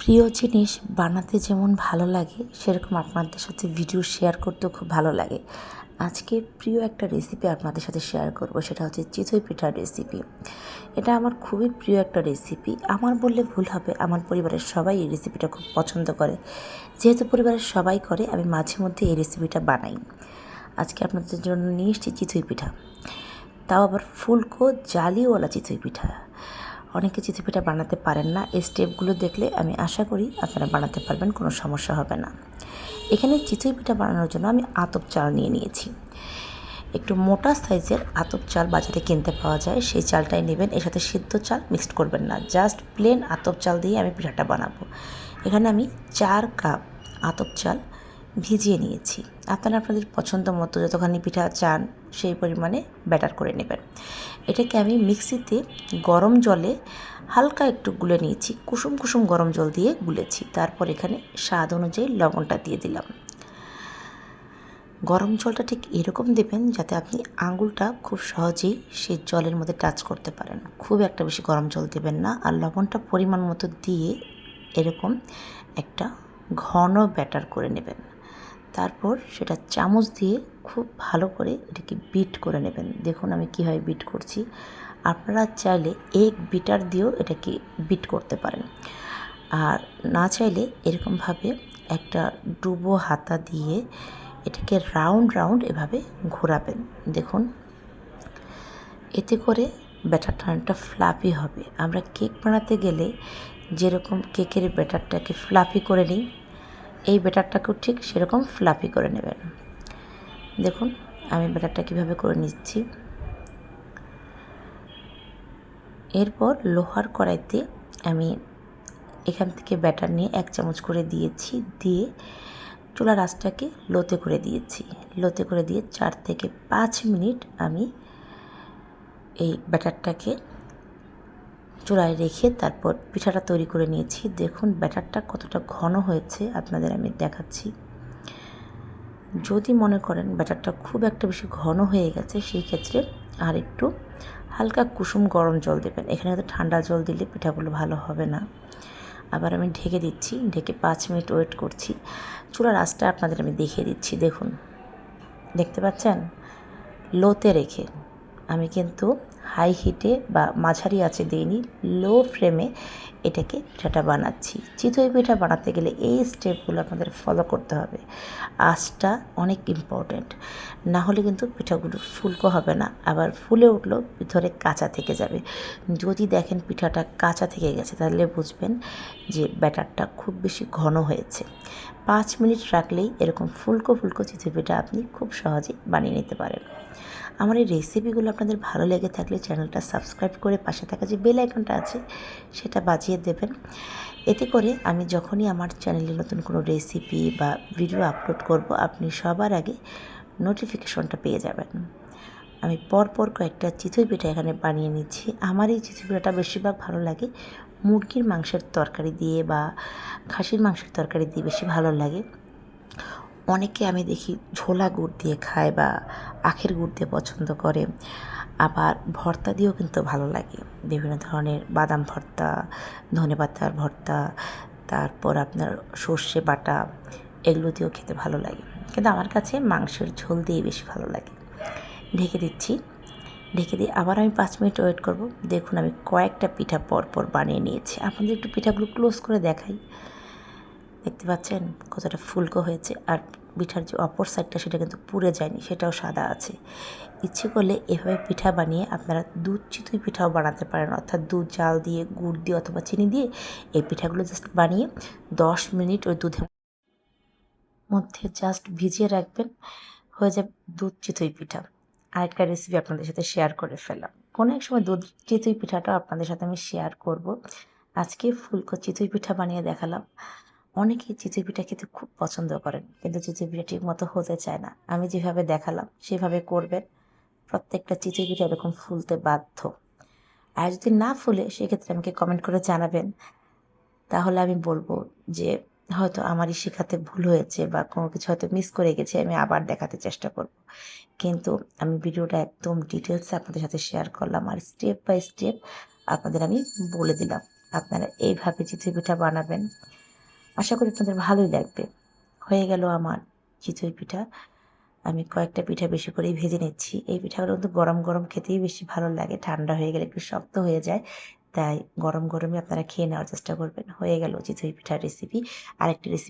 প্রিয় জিনিস বানাতে যেমন ভালো লাগে সেরকম আপনাদের সাথে ভিডিও শেয়ার করতেও খুব ভালো লাগে। আজকে প্রিয় একটা রেসিপি আপনাদের সাথে শেয়ার করব, সেটা হচ্ছে চিতই পিঠার রেসিপি। এটা আমার খুবই প্রিয় একটা রেসিপি। আমার বললে ভুল হবে, আমার পরিবারের সবাই এই রেসিপিটা খুব পছন্দ করে। যেহেতু পরিবারের সবাই করে, আমি মাঝে মধ্যে এই রেসিপিটা বানাই। আজকে আপনাদের জন্য নিয়ে এসেছি চিতই পিঠা, তাও আবার ফুলকো জালিওয়ালা চিতই পিঠা। অনেকে চিতই পিঠা বানাতে পারেন না, এই স্টেপগুলো দেখলে আমি আশা করি আপনারা বানাতে পারবেন, কোনো সমস্যা হবে না। এখানে চিতই পিঠা বানানোর জন্য আমি আতপ চাল নিয়ে নিয়েছি। একটু মোটা সাইজের আতপ চাল বাজারে কিনতে পাওয়া যায়, সেই চালটাই নেবেন। এর সাথে সিদ্ধ চাল মিক্সড করবেন না, জাস্ট প্লেন আতপ চাল দিয়ে আমি পিঠাটা বানাবো। এখানে আমি 4 কাপ আতপ চাল ভিজিয়ে নিয়েছি। আপনারা আপনাদের পছন্দ মতো যতখানি পিঠা চান সেই পরিমাণে ব্যাটার করে নেবেন। এটাকে আমি মিক্সিতে গরম জলে হালকা একটু গুলে নিয়েছি, কুসুম কুসুম গরম জল দিয়ে গুলেছি। তারপর এখানে স্বাদ অনুযায়ী লবণটা দিয়ে দিলাম। গরম জলটা ঠিক এরকম দেবেন যাতে আপনি আঙুলটা খুব সহজেই সেই জলের মধ্যে টাচ করতে পারেন। খুব একটা বেশি গরম জল দেবেন না। আর লবণটা পরিমাণ মতো দিয়ে এরকম একটা ঘন ব্যাটার করে নেবেন। তারপর সেটা চামচ দিয়ে খুব ভালো করে এটাকে বিট করে নেবেন। দেখুন আমি কীভাবে বিট করছি। আপনারা চাইলে এগ বিটার দিয়েও এটাকে বিট করতে পারেন, আর না চাইলে এরকমভাবে একটা ডুবো হাতা দিয়ে এটাকে রাউন্ড রাউন্ড এভাবে ঘোরাবেন। দেখুন, এতে করে ব্যাটারটা অনেকটা ফ্লাফি হবে। আমরা কেক বানাতে গেলে যেরকম কেকের ব্যাটারটাকে ফ্লাফি করে নিই, এই ব্যাটারটাকেও ঠিক সেরকম ফ্লাফি করে নেবেন। দেখুন আমি ব্যাটারটা কীভাবে করে নিচ্ছি। এরপর লোহার কড়াইতে আমি এখান থেকে ব্যাটার নিয়ে 1 চামচ করে দিয়েছি, দিয়ে চুলার আঁচটাকে লোতে করে দিয়েছি। লোতে করে দিয়ে 4 থেকে 5 মিনিট আমি এই ব্যাটারটাকে চুলায় রেখে তারপর পিঠাটা তৈরি করে নিয়েছি। দেখুন ব্যাটারটা কতটা ঘন হয়েছে আপনাদের আমি দেখাচ্ছি। যদি মনে করেন ব্যাটারটা খুব একটা বেশি ঘন হয়ে গেছে, সেই ক্ষেত্রে আর একটু হালকা কুসুম গরম জল দেবেন। এখানে হয়তো ঠান্ডা জল দিলে পিঠাগুলো ভালো হবে না। আবার আমি ঢেকে দিচ্ছি, ঢেকে 5 মিনিট ওয়েট করছি। চুলার আঁচটা আপনাদের আমি দেখিয়ে দিচ্ছি। দেখুন, দেখতে পাচ্ছেন, লোতে রেখে আমি কিন্তু হাই হিটে বা মাঝারি আঁচে দিইনি, লো ফ্লেমে এটাকে পিঠাটা বানাচ্ছি। চিতই পিঠা বানাতে গেলে এই স্টেপগুলো আপনাদের ফলো করতে হবে। আঁচটা অনেক ইম্পর্ট্যান্ট, না হলে কিন্তু পিঠাগুলো ফুলকো হবে না, আবার ফুলে উঠলেও ভিতরে কাঁচা থেকে যাবে। যদি দেখেন পিঠাটা কাঁচা থেকে গেছে, তাহলে বুঝবেন যে ব্যাটারটা খুব বেশি ঘন হয়েছে। 5 মিনিট রাখলেই এরকম ফুলকো ফুলকো চিতই পিঠা আপনি খুব সহজেই বানিয়ে নিতে পারেন। আমার এই রেসিপিগুলো আপনাদের ভালো লেগে থাকলে চ্যানেলটা সাবস্ক্রাইব করে পাশে থাকা যে বেল আইকনটা আছে সেটা বাজিয়ে দেবেন। এতে করে আমি যখনই আমার চ্যানেলে নতুন কোনো রেসিপি বা ভিডিও আপলোড করব, আপনি সবার আগে নোটিফিকেশনটা পেয়ে যাবেন। আমি পরপর কয়েকটা চিতই পিঠা এখানে বানিয়ে নিচ্ছি। আমার এই চিতই পিঠাটা বেশিরভাগ ভালো লাগে মুরগির মাংসের তরকারি দিয়ে বা খাসির মাংসের তরকারি দিয়ে, বেশি ভালো লাগে। অনেকে আমি দেখি ঝোলা গুড় দিয়ে খায় বা আখের গুড় দিয়ে পছন্দ করে, আবার ভর্তা দিয়েও কিন্তু ভালো লাগে। বিভিন্ন ধরনের বাদাম ভর্তা, ধনেপাতার ভর্তা, তারপর আপনার সর্ষে বাটা, এগুলো দিয়েও খেতে ভালো লাগে। কিন্তু আমার কাছে মাংসের ঝোল দিয়ে বেশি ভালো লাগে। ঢেকে দিচ্ছি, ঢেকে দিয়ে আবার আমি 5 মিনিট ওয়েট করব। দেখুন আমি কয়েকটা পিঠা পরপর বানিয়ে নিয়েছি। আপনাদের একটু পিঠাগুলো ক্লোজ করে দেখাই। দেখতে পাচ্ছেন কতটা ফুলকো হয়েছে, আর পিঠার যে অপর সাইডটা সেটা কিন্তু পুড়ে যায়নি, সেটাও সাদা আছে। ইচ্ছে করলে এভাবে পিঠা বানিয়ে আপনারা দুধ চিতই পিঠাও বানাতে পারেন, অর্থাৎ দুধ জাল দিয়ে, গুড় দিয়ে অথবা চিনি দিয়ে এই পিঠাগুলো জাস্ট বানিয়ে 10 মিনিট ওই দুধের মধ্যে জাস্ট ভিজিয়ে রাখবেন, হয়ে যাবে দুধ চিতই পিঠা। আরেকটা রেসিপি আপনাদের সাথে শেয়ার করে ফেললাম। কোনো এক সময় দুধ চিতই পিঠাটাও আপনাদের সাথে আমি শেয়ার করব। আজকে ফুলকো চিতই পিঠা বানিয়ে দেখালাম। অনেকেই চিতই পিঠা খেতে খুব পছন্দ করেন, কিন্তু চিতই পিঠা ঠিক মতো হতে চায় না। আমি যেভাবে দেখালাম সেভাবে করবেন, প্রত্যেকটা চিতই পিঠা এরকম ফুলতে বাধ্য। আর যদি না ফুলে সেক্ষেত্রে আমাকে কমেন্ট করে জানাবেন, তাহলে আমি বলবো যে হয়তো আমারই শেখাতে ভুল হয়েছে বা কোনো কিছু হয়তো মিস করে গেছি, আমি আবার দেখাতে চেষ্টা করব। কিন্তু আমি ভিডিওটা একদম ডিটেলসে আপনাদের সাথে শেয়ার করলাম, আর স্টেপ বাই স্টেপ আপনাদের আমি বলে দিলাম আপনারা এইভাবে চিতই পিঠা বানাবেন। আশা করি আপনাদের ভালোই লাগবে। হয়ে গেল আমার চিতই পিঠা। আমি কয়েকটা পিঠা বেশি করেই ভেজে নিচ্ছি। এই পিঠাগুলো কিন্তু গরম, গরম খেতেই বেশি ভালো লাগে। ঠান্ডা হয়ে গেলে একটু শক্ত হয়ে যায়। তাই গরম, গরমই আপনারা খেয়ে নেওয়ার চেষ্টা করবেন। হয়ে গেল চিতই পিঠার রেসিপি। আরেকটি রেসিপি